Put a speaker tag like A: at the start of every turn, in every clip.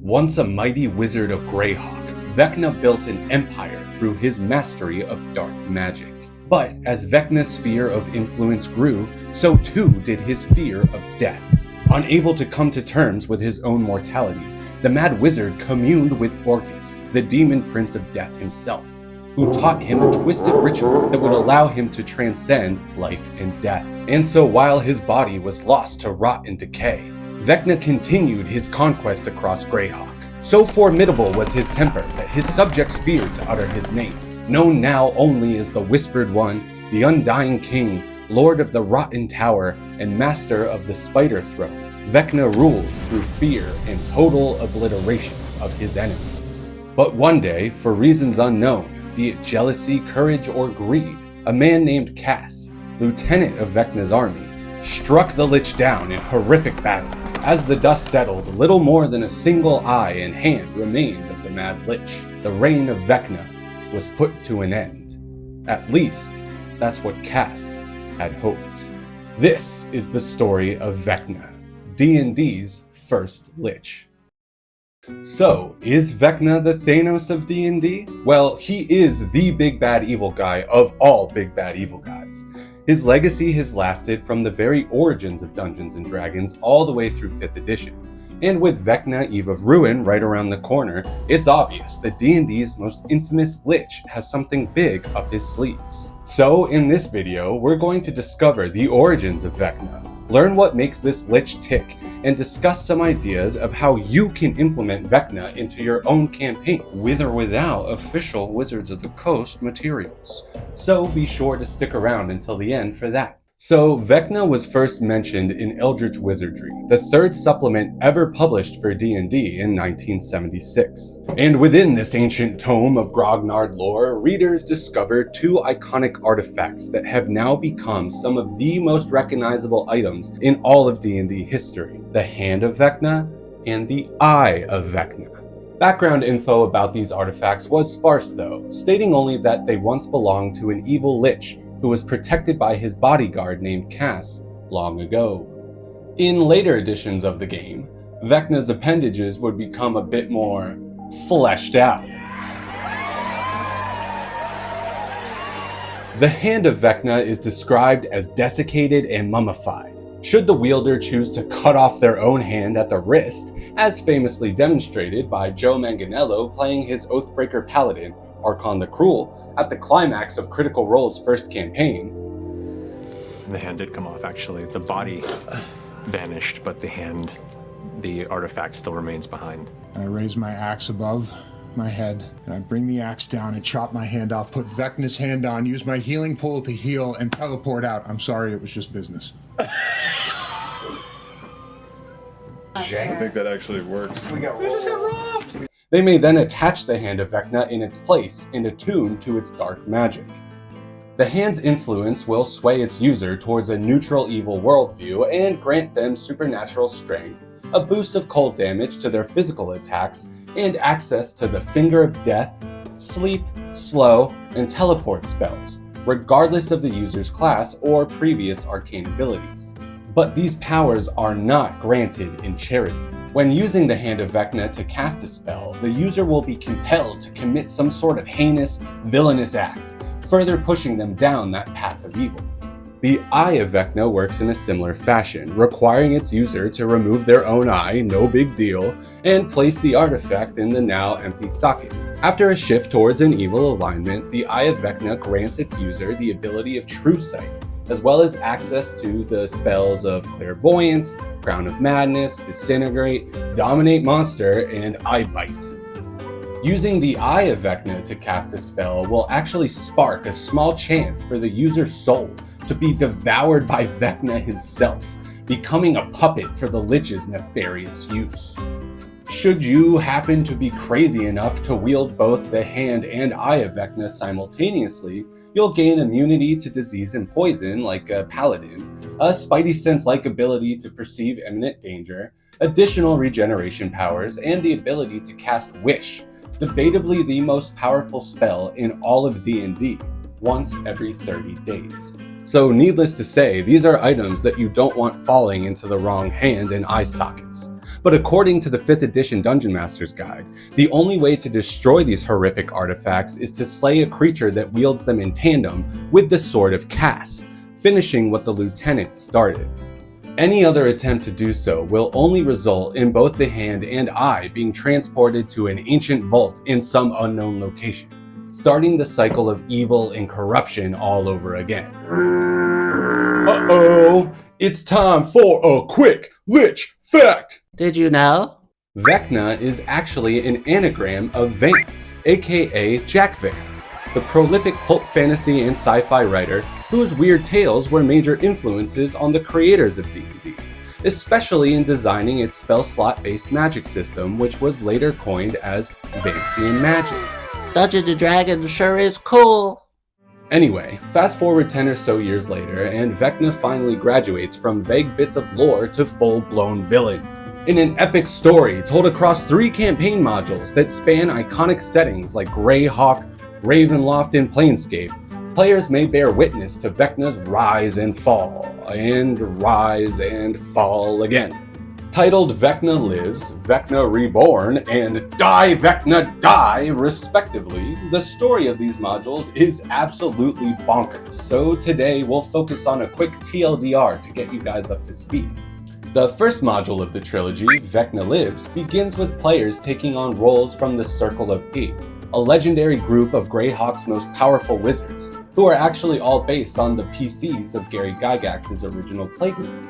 A: Once a mighty wizard of Greyhawk, Vecna built an empire through his mastery of dark magic. But as Vecna's sphere of influence grew, so too did his fear of death. Unable to come to terms with his own mortality, the mad wizard communed with Orcus, the demon prince of death himself, who taught him a twisted ritual that would allow him to transcend life and death. And so while his body was lost to rot and decay, Vecna continued his conquest across Greyhawk. So formidable was his temper that his subjects feared to utter his name. Known now only as the Whispered One, the Undying King, Lord of the Rotten Tower, and Master of the Spider Throne, Vecna ruled through fear and total obliteration of his enemies. But one day, for reasons unknown, be it jealousy, courage, or greed, a man named Cass, lieutenant of Vecna's army, struck the Lich down in horrific battle. As the dust settled, little more than a single eye and hand remained of the Mad Lich. The reign of Vecna was put to an end. At least, that's what Cass had hoped. This is the story of Vecna, D&D's first Lich. So, is Vecna the Thanos of D&D? Well, he is the big bad evil guy of all big bad evil guys. His legacy has lasted from the very origins of Dungeons & Dragons all the way through 5th edition. And with Vecna Eve of Ruin right around the corner, it's obvious that D&D's most infamous Lich has something big up his sleeves. So in this video, we're going to discover the origins of Vecna, learn what makes this Lich tick, and discuss some ideas of how you can implement Vecna into your own campaign, with or without official Wizards of the Coast materials. So be sure to stick around until the end for that. So Vecna was first mentioned in Eldritch Wizardry, the third supplement ever published for D&D in 1976. And within this ancient tome of grognard lore, readers discovered two iconic artifacts that have now become some of the most recognizable items in all of D&D history: the Hand of Vecna and the Eye of Vecna. Background info about these artifacts was sparse though, stating only that they once belonged to an evil Lich who was protected by his bodyguard named Cass long ago. In later editions of the game, Vecna's appendages would become a bit more fleshed out. The Hand of Vecna is described as desiccated and mummified. Should the wielder choose to cut off their own hand at the wrist, as famously demonstrated by Joe Manganiello playing his Oathbreaker Paladin, Archon the Cruel, at the climax of Critical Role's first campaign.
B: The hand did come off, actually. The body vanished, but the artifact still remains behind.
C: I raise my axe above my head, and I bring the axe down and chop my hand off, put Vecna's hand on, use my healing pool to heal, and teleport out. I'm sorry, it was just business.
D: I think that actually works. We just got robbed!
A: They may then attach the Hand of Vecna in its place and attune to its dark magic. The hand's influence will sway its user towards a neutral evil worldview and grant them supernatural strength, a boost of cold damage to their physical attacks, and access to the Finger of Death, Sleep, Slow, and Teleport spells, regardless of the user's class or previous arcane abilities. But these powers are not granted in charity. When using the Hand of Vecna to cast a spell, the user will be compelled to commit some sort of heinous, villainous act, further pushing them down that path of evil. The Eye of Vecna works in a similar fashion, requiring its user to remove their own eye, no big deal, and place the artifact in the now empty socket. After a shift towards an evil alignment, the Eye of Vecna grants its user the ability of True Sight, as well as access to the spells of Clairvoyance, Crown of Madness, Disintegrate, Dominate Monster, and Eye Bite. Using the Eye of Vecna to cast a spell will actually spark a small chance for the user's soul to be devoured by Vecna himself, becoming a puppet for the Lich's nefarious use. Should you happen to be crazy enough to wield both the Hand and Eye of Vecna simultaneously, you'll gain immunity to disease and poison like a paladin, a spidey sense-like ability to perceive imminent danger, additional regeneration powers, and the ability to cast Wish, debatably the most powerful spell in all of D&D, once every 30 days. So needless to say, these are items that you don't want falling into the wrong hand and eye sockets. But according to the 5th edition Dungeon Master's Guide, the only way to destroy these horrific artifacts is to slay a creature that wields them in tandem with the Sword of Cass, finishing what the lieutenant started. Any other attempt to do so will only result in both the hand and eye being transported to an ancient vault in some unknown location, starting the cycle of evil and corruption all over again. Uh-oh! It's time for a quick Lich fact!
E: Did you know?
A: Vecna is actually an anagram of Vance, aka Jack Vance, the prolific pulp fantasy and sci-fi writer whose weird tales were major influences on the creators of D&D, especially in designing its spell slot-based magic system, which was later coined as Vancian magic.
E: Dungeons & Dragons sure is cool.
A: Anyway, fast forward 10 or so years later, and Vecna finally graduates from vague bits of lore to full-blown villain. In an epic story told across 3 campaign modules that span iconic settings like Greyhawk, Ravenloft, and Planescape, players may bear witness to Vecna's rise and fall again. Titled Vecna Lives, Vecna Reborn, and Die Vecna Die, respectively, the story of these modules is absolutely bonkers, so today we'll focus on a quick TLDR to get you guys up to speed. The first module of the trilogy, Vecna Lives, begins with players taking on roles from the Circle of 8, a legendary group of Greyhawk's most powerful wizards, who are actually all based on the PCs of Gary Gygax's original playgroup.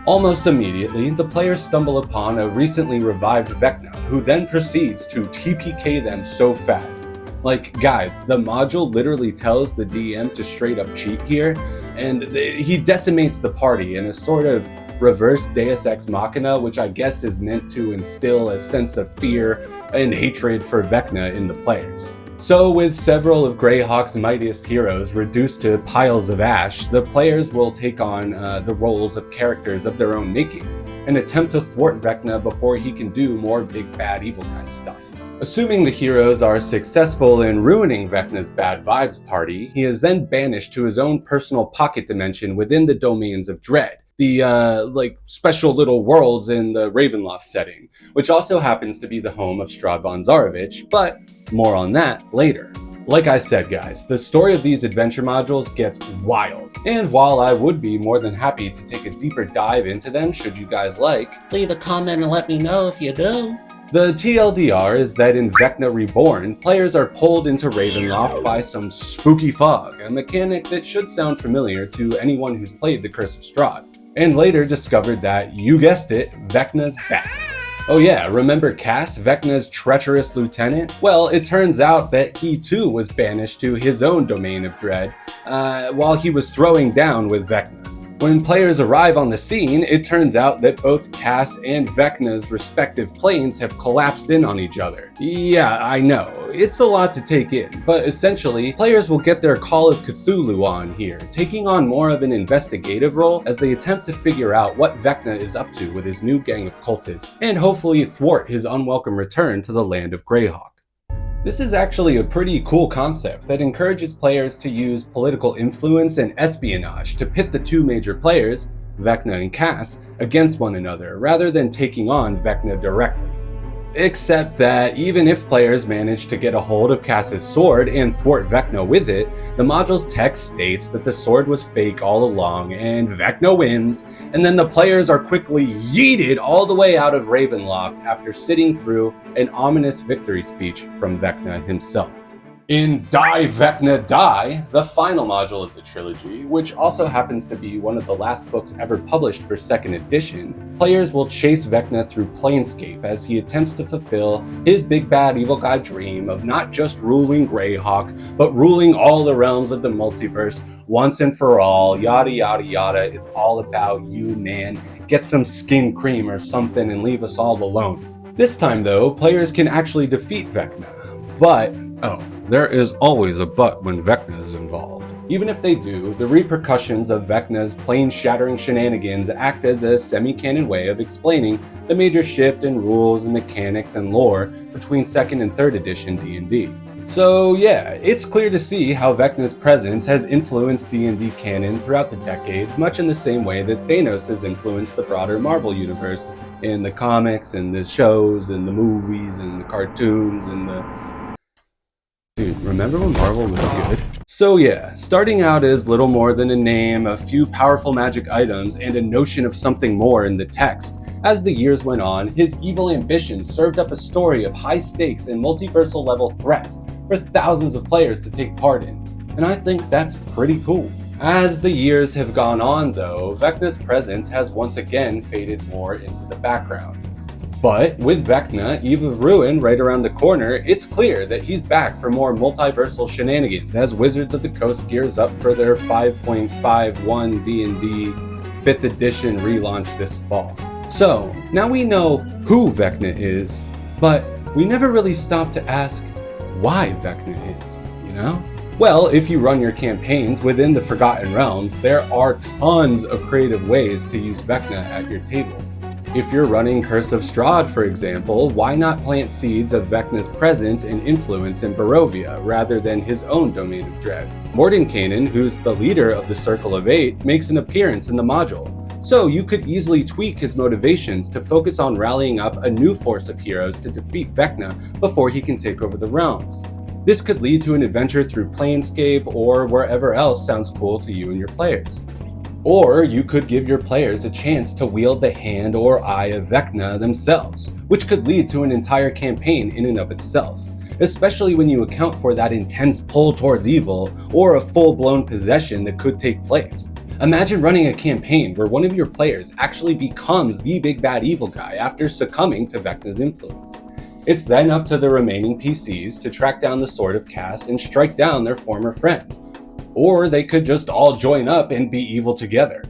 A: Almost immediately, the players stumble upon a recently revived Vecna, who then proceeds to TPK them so fast. Like, guys, the module literally tells the DM to straight up cheat here, and he decimates the party in a sort of reverse Deus Ex Machina, which I guess is meant to instill a sense of fear and hatred for Vecna in the players. So with several of Greyhawk's mightiest heroes reduced to piles of ash, the players will take on the roles of characters of their own making and attempt to thwart Vecna before he can do more big bad evil guy stuff. Assuming the heroes are successful in ruining Vecna's bad vibes party, he is then banished to his own personal pocket dimension within the domains of Dread, the special little worlds in the Ravenloft setting, which also happens to be the home of Strahd von Zarovich, but more on that later. Like I said, guys, the story of these adventure modules gets wild, and while I would be more than happy to take a deeper dive into them should you guys like,
E: Leave a comment and let me know if you do.
A: the TLDR is that in Vecna Reborn, players are pulled into Ravenloft by some spooky fog, a mechanic that should sound familiar to anyone who's played The Curse of Strahd, and later discovered that, you guessed it, Vecna's back. Oh yeah, remember Cass, Vecna's treacherous lieutenant? Well, it turns out that he too was banished to his own domain of dread, while he was throwing down with Vecna. When players arrive on the scene, it turns out that both Cass and Vecna's respective planes have collapsed in on each other. Yeah, I know, it's a lot to take in, but essentially, players will get their Call of Cthulhu on here, taking on more of an investigative role as they attempt to figure out what Vecna is up to with his new gang of cultists, and hopefully thwart his unwelcome return to the land of Greyhawk. This is actually a pretty cool concept that encourages players to use political influence and espionage to pit the two major players, Vecna and Cass, against one another, rather than taking on Vecna directly. Except that even if players manage to get a hold of Cass's sword and thwart Vecna with it, the module's text states that the sword was fake all along and Vecna wins, and then the players are quickly yeeted all the way out of Ravenloft after sitting through an ominous victory speech from Vecna himself. In Die Vecna Die, the final module of the trilogy, which also happens to be one of the last books ever published for 2nd edition, players will chase Vecna through Planescape as he attempts to fulfill his big bad evil guy dream of not just ruling Greyhawk, but ruling all the realms of the multiverse once and for all, yada yada yada, it's all about you, man. Get some skin cream or something and leave us all alone. This time though, players can actually defeat Vecna, but there is always a but when Vecna is involved. Even if they do, the repercussions of Vecna's plane-shattering shenanigans act as a semi-canon way of explaining the major shift in rules and mechanics and lore between 2nd and 3rd edition D&D. So yeah, it's clear to see how Vecna's presence has influenced D&D canon throughout the decades, much in the same way that Thanos has influenced the broader Marvel universe. in the comics and the shows and the movies and the cartoons and the... Dude, remember when Marvel was good? So yeah, starting out as little more than a name, a few powerful magic items, and a notion of something more in the text, as the years went on, his evil ambitions served up a story of high stakes and multiversal level threats for thousands of players to take part in. And I think that's pretty cool. As the years have gone on though, Vecna's presence has once again faded more into the background. But with Vecna, Eve of Ruin right around the corner, it's clear that he's back for more multiversal shenanigans as Wizards of the Coast gears up for their 5.51 D&D 5th edition relaunch this fall. So, now we know who Vecna is, but we never really stopped to ask why Vecna is, you know? Well, if you run your campaigns within the Forgotten Realms, there are tons of creative ways to use Vecna at your table. If you're running Curse of Strahd, for example, why not plant seeds of Vecna's presence and influence in Barovia, rather than his own Domain of Dread? Mordenkainen, who's the leader of the Circle of Eight, makes an appearance in the module, so you could easily tweak his motivations to focus on rallying up a new force of heroes to defeat Vecna before he can take over the realms. This could lead to an adventure through Planescape or wherever else sounds cool to you and your players. Or you could give your players a chance to wield the hand or eye of Vecna themselves, which could lead to an entire campaign in and of itself, especially when you account for that intense pull towards evil or a full-blown possession that could take place. Imagine running a campaign where one of your players actually becomes the big bad evil guy after succumbing to Vecna's influence. It's then up to the remaining PCs to track down the Sword of Cass and strike down their former friend. Or they could just all join up and be evil together.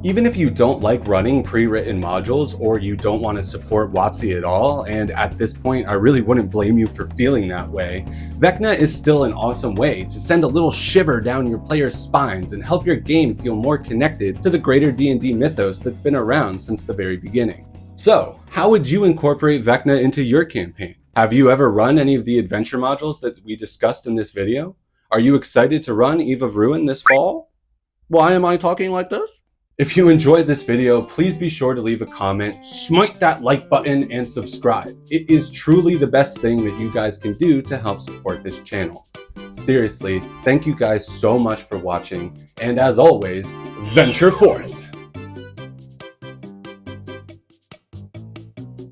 A: Even if you don't like running pre-written modules or you don't want to support WotC at all, and at this point I really wouldn't blame you for feeling that way, Vecna is still an awesome way to send a little shiver down your players' spines and help your game feel more connected to the greater D&D mythos that's been around since the very beginning. So, how would you incorporate Vecna into your campaign? Have you ever run any of the adventure modules that we discussed in this video? Are you excited to run Eve of Ruin this fall? Why am I talking like this? If you enjoyed this video, please be sure to leave a comment, smite that like button, and subscribe. It is truly the best thing that you guys can do to help support this channel. Seriously, thank you guys so much for watching, and as always, venture forth!